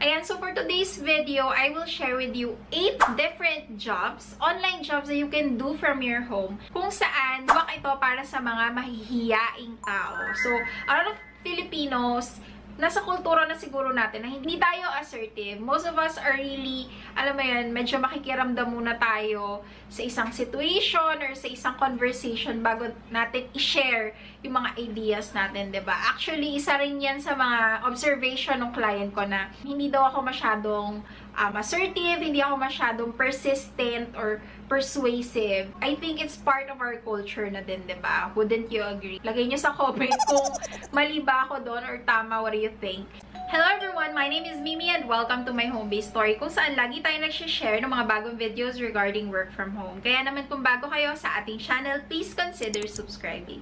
Ayan, so for today's video, I will share with you 8 different jobs, online jobs that you can do from your home, kung saan wag ito para sa mga mahihiyaing tao. So, a lot of Filipinos, nasa kultura na siguro natin na hindi tayo assertive. Most of us are really, alam mo yun, medyo makikiramdam muna tayo sa isang situation or sa isang conversation bago natin i-share yung mga ideas natin, diba? Actually, isa rin yan sa mga observation ng client ko na hindi daw ako masyadong assertive, hindi ako masyadong persistent or persuasive. I think it's part of our culture na din, diba? Wouldn't you agree? Lagay nyo sa comment kung mali ba ako doon or tama, what do you think? Hello everyone! My name is Mimi and welcome to my home-based story kung saan lagi tayo nag-share ng mga bagong videos regarding work from home. Kaya naman kung bago kayo sa ating channel, please consider subscribing.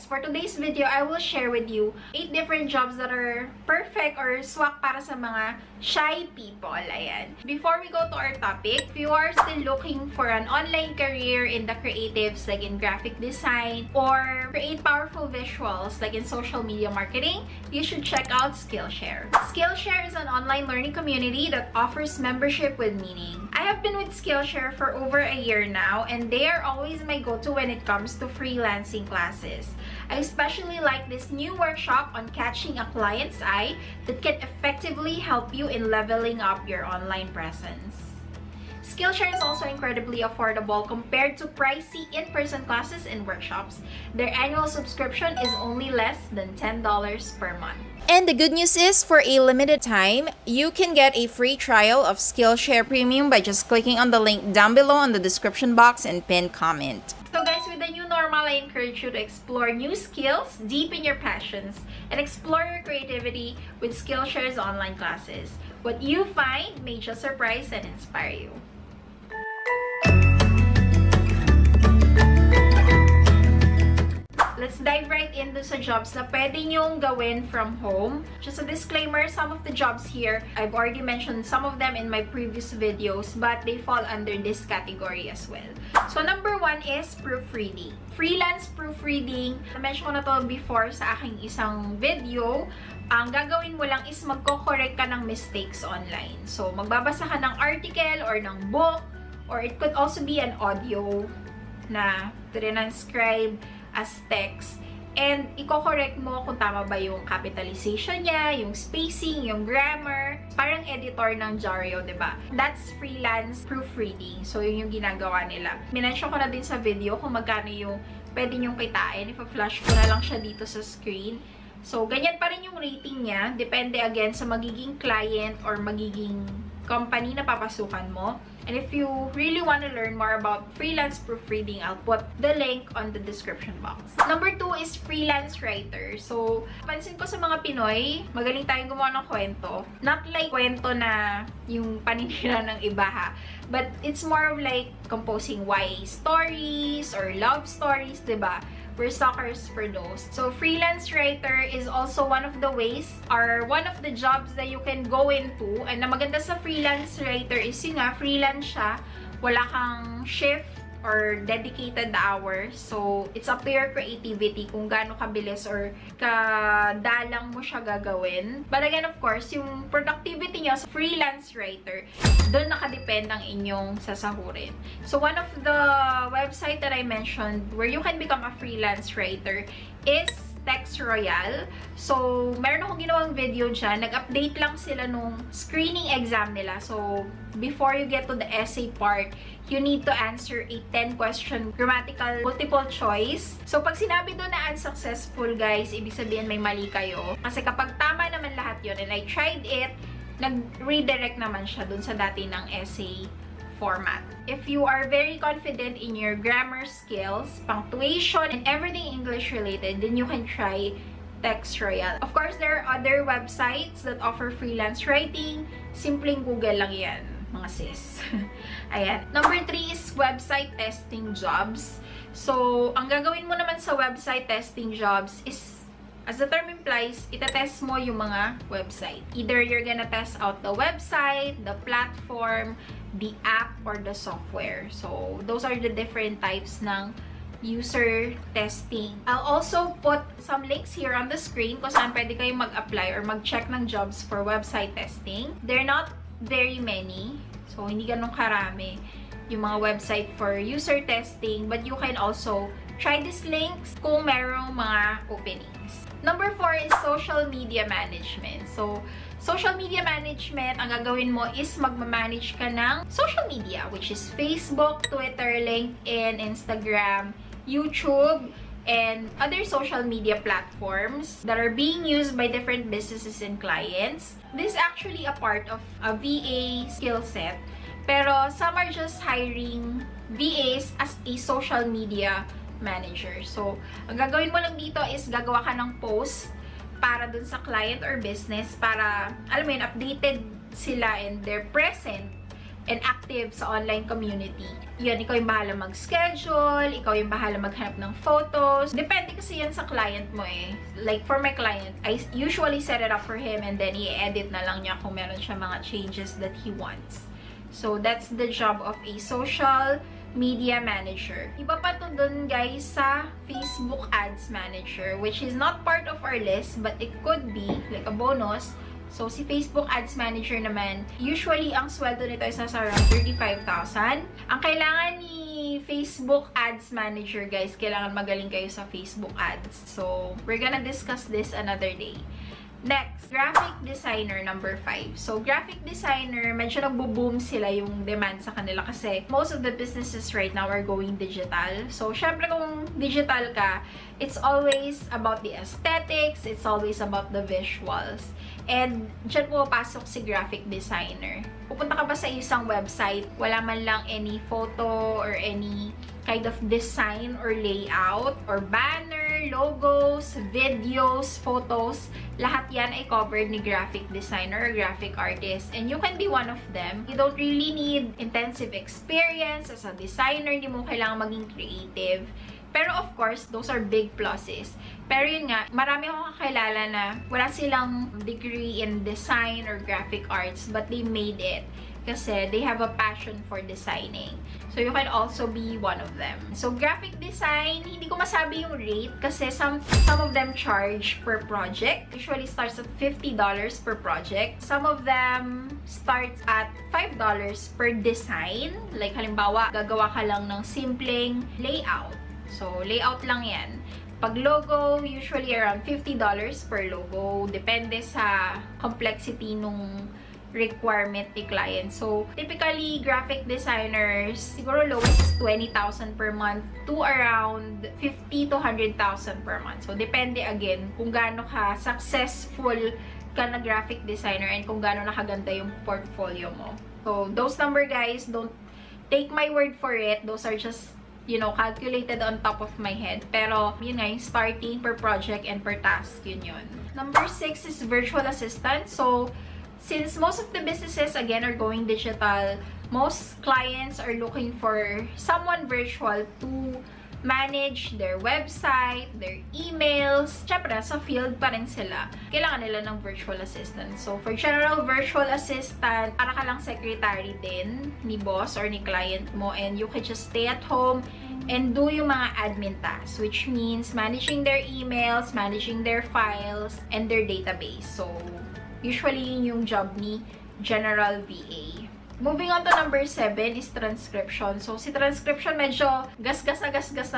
For today's video, I will share with you 8 different jobs that are perfect or swak para sa mga shy people. Ayan. Before we go to our topic, if you are still looking for an online career in the creatives like in graphic design or create powerful visuals like in social media marketing, you should check out Skillshare. Skillshare is an online learning community that offers membership with meaning. I have been with Skillshare for over a year now, and they are always my go-to when it comes to freelancing classes. I especially like this new workshop on catching a client's eye that can effectively help you in leveling up your online presence. Skillshare is also incredibly affordable compared to pricey in-person classes and workshops. Their annual subscription is only less than $10 per month. And the good news is, for a limited time, you can get a free trial of Skillshare Premium by just clicking on the link down below in the description box and pinned comment. So guys, with the new normal, I encourage you to explore new skills, deepen your passions, and explore your creativity with Skillshare's online classes. What you find may just surprise and inspire you. Let's dive right into sa jobs na pwede nyong gawin from home. Just a disclaimer, some of the jobs here, I've already mentioned some of them in my previous videos, but they fall under this category as well. So number 1 is proofreading. Freelance proofreading. Na-mention ko na to before sa aking isang video. Ang gagawin mo lang is magko-correct ka ng mistakes online. So magbabasa ka ng article or ng book, or it could also be an audio na transcribe as text, and i-correct mo kung tama ba yung capitalization niya, yung spacing, yung grammar, parang editor ng Jaryo, diba? That's freelance proofreading. So, yun yung ginagawa nila. Minensyon ko na din sa video kung magkano yung pwede nyong kitain. Ipa-flash ko na lang siya dito sa screen. So, ganyan pa rin yung rating niya. Depende again sa magiging client or magiging company na papasukan mo. And if you really want to learn more about freelance proofreading, I'll put the link on the description box. Number 2 is Freelance Writer. So, pansin ko sa mga Pinoy, magaling tayong gumawa ng kwento. Not like kwento na yung paninira ng iba ha. But it's more of like composing YA stories or love stories, diba? We're suckers for those. So, freelance writer is also one of the ways or one of the jobs that you can go into. And na maganda sa freelance writer is yun nga, freelance siya. Wala kang shift or dedicated hours. So, it's up to your creativity kung gaano kabilis or kadalang mo siya gagawin. But again, of course, yung productivity niya sa freelance writer, doon nakadepend ang inyong sasahurin. So, one of the website that I mentioned where you can become a freelance writer is Text Royale. So, meron akong ginawang video dyan. Nag-update lang sila nung screening exam nila. So, before you get to the essay part, you need to answer a 10-question grammatical multiple choice. So, pag sinabi doon na unsuccessful, guys, ibig sabihin may mali kayo. Kasi kapag tama naman lahat yun, and I tried it, nag-redirect naman siya doon sa dati ng essay format. If you are very confident in your grammar skills, punctuation, and everything English related, then you can try Text Royale. Of course, there are other websites that offer freelance writing. Simpleng Google lang yan, mga sis. Ayan. Number 3 is website testing jobs. So, ang gagawin mo naman sa website testing jobs is, as the term implies, itatest mo yung mga website. Either you're gonna test out the website, the platform, the app, or the software. So, those are the different types ng user testing. I'll also put some links here on the screen kung saan pwede kayong mag-apply or mag-check ng jobs for website testing. They're not very many, so hindi ganun karami yung mga website for user testing, but you can also try these links kung merong mga openings. Number 4 is social media management. So, social media management, ang gagawin mo is magmamanage ka ng social media, which is Facebook, Twitter, LinkedIn, Instagram, YouTube, and other social media platforms that are being used by different businesses and clients. This is actually a part of a VA skill set, pero some are just hiring VAs as a social media manager. So, ang gagawin mo lang dito is gagawa ka ng post para dun sa client or business para, alam mo yun, updated sila and they're present and active sa online community. Yan, ikaw yung bahala mag-schedule, ikaw yung bahala maghanap ng photos. Depende kasi yan sa client mo eh. Like, for my client, I usually set it up for him and then i-edit na lang niya kung meron siya mga changes that he wants. So, that's the job of a social media manager. Iba pa to dun guys sa Facebook Ads Manager, which is not part of our list, but it could be like a bonus. So, si Facebook Ads Manager naman, usually, ang sweldo nito is nasa around 35,000. Ang kailangan ni Facebook Ads Manager, guys, kailangan magaling kayo sa Facebook Ads. So, we're gonna discuss this another day. Next, graphic designer, number 5. So, graphic designer, medyo nagbo-boom sila yung demand sa kanila kasi most of the businesses right now are going digital. So, syempre kung digital ka, it's always about the aesthetics, it's always about the visuals. And dyan pumapasok si graphic designer. Pupunta ka ba sa isang website, wala man lang any photo or any kind of design or layout or banner, logos, videos, photos, lahat yan ay covered ni graphic designer or graphic artist. And you can be one of them. You don't really need intensive experience as a designer. Hindi mo kailangan maging creative. Pero of course, those are big pluses. Pero yun nga, marami akong kakilala na wala silang degree in design or graphic arts, but they made it kasi they have a passion for designing. So, you can also be one of them. So, graphic design, hindi ko masabi yung rate kasi some of them charge per project. Usually starts at $50 per project. Some of them starts at $5 per design. Like, halimbawa, gagawa ka lang ng simpleng layout. So, layout lang yan. Pag logo, usually around $50 per logo. Depende sa complexity nung requirement ni client. So, typically, graphic designers, siguro lowest is 20,000 per month to around 50 to 100,000 per month. So, depende again kung gaano ka successful ka na graphic designer and kung gaano nakaganda yung portfolio mo. So, those number guys, don't take my word for it. Those are just, you know, calculated on top of my head. Pero, yun nga, yung starting per project and per task, yun. Number 6 is virtual assistant. So, since most of the businesses, again, are going digital, most clients are looking for someone virtual to manage their website, their emails. Siyempre, sa field pa rin sila. Kailangan nila ng virtual assistant. So, for general virtual assistant, para ka lang secretary din ni boss or ni client mo, and you can just stay at home and do yung mga admin tasks, which means managing their emails, managing their files, and their database. So, usually, yung job ni General VA. Moving on to number 7 is transcription. So, si transcription medyo gas-gas na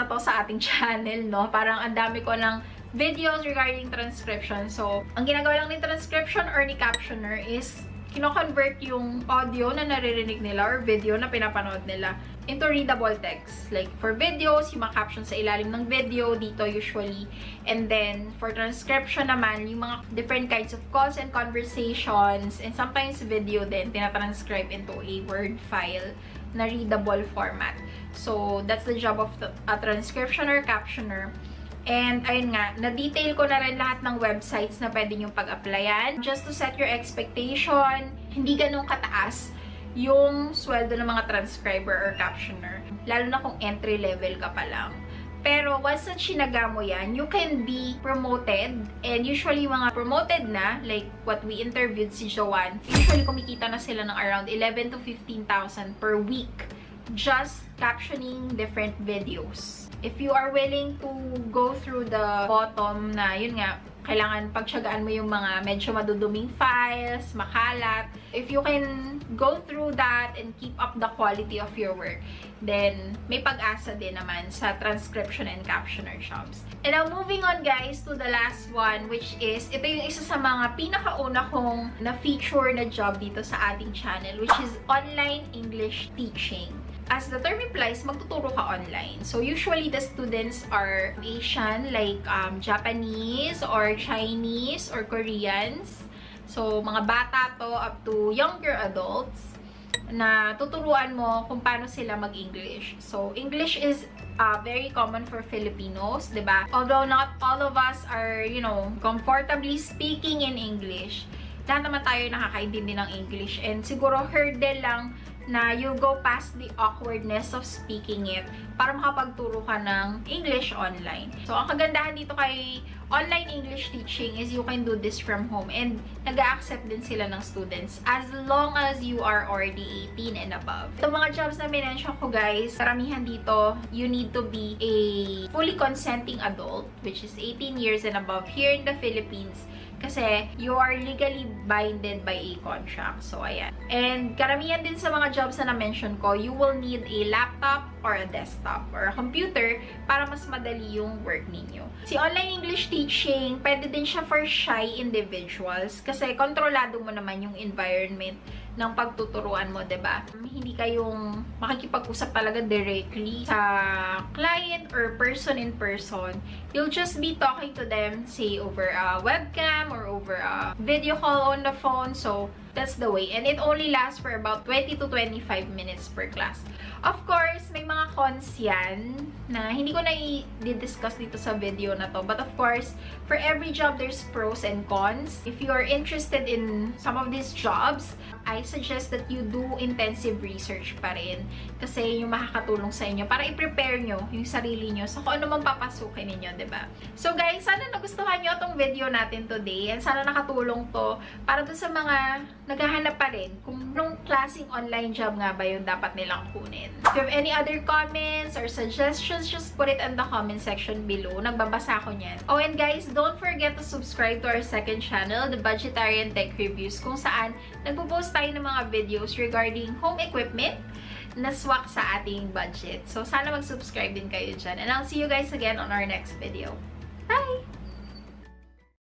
to sa ating channel, no? Parang ang dami ko ng videos regarding transcription. So, ang ginagawa lang ni transcription or ni Captioner is kino-convert yung audio na naririnig nila or video na pinapanood nila into readable text. Like, for videos, yung mga captions sa ilalim ng video, dito usually. And then, for transcription naman, yung mga different kinds of calls and conversations, and sometimes video din, tinatranscribe into a Word file na readable format. So, that's the job of a transcription or captioner. And, ayun nga, na-detail ko na rin lahat ng websites na pwede nyo pag-applyan. Just to set your expectation, hindi ganun kataas yung sweldo ng mga transcriber or captioner. Lalo na kung entry level ka pa lang. Pero once na chinaga mo yan, you can be promoted. And usually, mga promoted na, like what we interviewed si Joanne, usually kumikita na sila ng around 11 to 15,000 per week. just captioning different videos. If you are willing to go through the bottom na, yun nga, kailangan pagtiyagaan mo yung mga medyo maduduming files, makalat. If you can go through that and keep up the quality of your work, then may pag-asa din naman sa transcription and captioner jobs. And now, moving on guys to the last one, which is, ito yung isa sa mga pinakauna kong na-feature na job dito sa ating channel, which is online English teaching. As the term implies, magtuturo ka online. So, usually, the students are Asian, like Japanese or Chinese or Koreans. So, mga bata to up to younger adults na tuturuan mo kung paano sila mag-English. So, English is very common for Filipinos, diba? Although not all of us are, you know, comfortably speaking in English, lahat naman tayo nakakaintindi ng English. And siguro hurdle lang na you go past the awkwardness of speaking it para makapagturo ka ng English online. So, ang kagandahan dito kay online English teaching is you can do this from home and nag-a-accept din sila ng students as long as you are already 18 and above. Itong mga jobs na minention ko guys, karamihan dito, you need to be a fully consenting adult, which is 18 years and above here in the Philippines. Kasi you are legally binded by a contract. So, ayan. And karamihan din sa mga jobs na na-mention ko, you will need a laptop or a desktop or a computer para mas madali yung work ninyo. Si online English teaching, pwede din siya for shy individuals kasi kontrolado mo naman yung environment ng pagtuturuan mo, diba? Hindi kayong makikipag-usap talaga directly sa client or person in person. You'll just be talking to them, say, over a webcam or over a video call on the phone. So, that's the way. And it only lasts for about 20 to 25 minutes per class. Of course, may mga cons yan na hindi ko na i-discuss dito sa video na to. But of course, for every job, there's pros and cons. If you are interested in some of these jobs, I suggest that you do intensive research pa rin. Kasi yung makakatulong sa inyo para i-prepare nyo yung sarili nyo sa kung ano mang papasukin ninyo, diba? So guys, sana nagustuhan nyo itong video natin today. And sana nakatulong to para dun sa mga naghahanap pa rin kung anong klaseng online job nga ba yung dapat nilang kunin. If you have any other comments or suggestions, just put it in the comment section below. Nagbabasa ko niyan. Oh, and guys, don't forget to subscribe to our second channel, The Budgetarian Tech Reviews, kung saan nagpo-post tayo ng mga videos regarding home equipment na swak sa ating budget. So, sana mag-subscribe din kayo dyan. And I'll see you guys again on our next video. Bye!